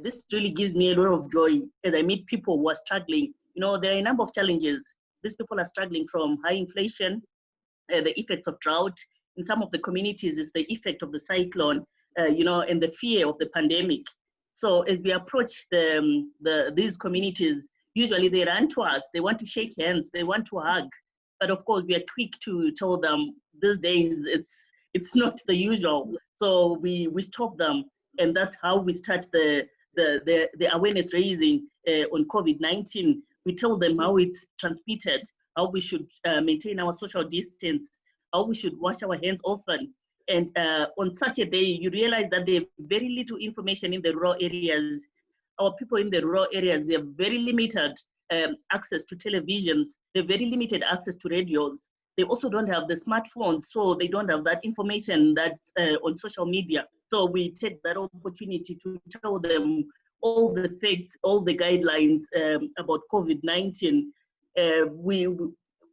This really gives me a lot of joy as I meet people who are struggling. There are a number of challenges. These people are struggling from high inflation, the effects of drought. In some of the communities, it's the effect of the cyclone, and the fear of the pandemic. So as we approach these communities, usually they run to us. They want to shake hands. They want to hug. But of course, we are quick to tell them these days it's not the usual. So we stop them, and that's how we start the awareness raising on COVID-19. We tell them how it's transmitted, how we should maintain our social distance, how we should wash our hands often. And on such a day, you realize that they have very little information in the rural areas. Our people in the rural areas, they have very limited access to televisions. They have very limited access to radios. They also don't have the smartphones, so they don't have that information that's on social media. So we take that opportunity to tell them all the facts, all the guidelines about COVID-19.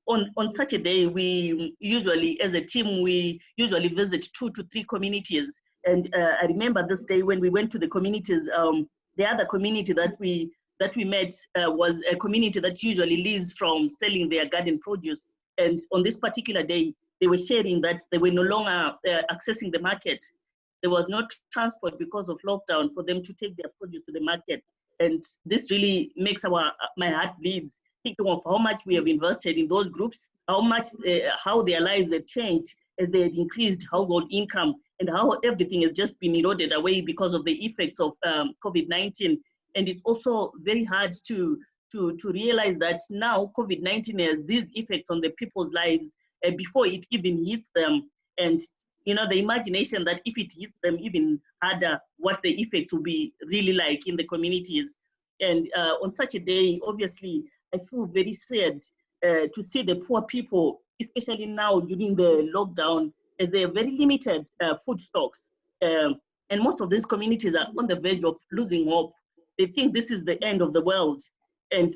On such a day, we usually, as a team, we usually visit 2 to 3 communities. And I remember this day when we went to the communities, the other community that we met was a community that usually lives from selling their garden produce. And on this particular day, they were sharing that they were no longer accessing the market. There was no transport because of lockdown for them to take their produce to the market. And this really makes my heart bleeds, thinking of how much we have invested in those groups, how their lives have changed as they had increased household income, and how everything has just been eroded away because of the effects of COVID-19. And it's also very hard to realize that now COVID-19 has these effects on the people's lives before it even hits them. And the imagination that if it hits them even harder, what the effects will be really like in the communities. And on such a day, obviously, I feel very sad to see the poor people, especially now during the lockdown, as they have very limited food stocks. And most of these communities are on the verge of losing hope. They think this is the end of the world. And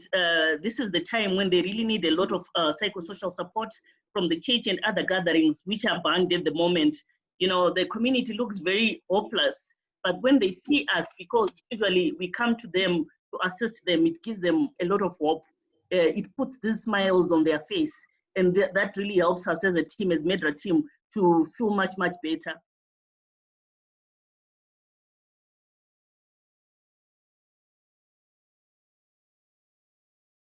this is the time when they really need a lot of psychosocial support from the church and other gatherings, which are banned at the moment. The community looks very hopeless. But when they see us, because usually we come to them to assist them, it gives them a lot of hope. It puts these smiles on their face. And that really helps us as a team, as MeDRA team, to feel much, much better.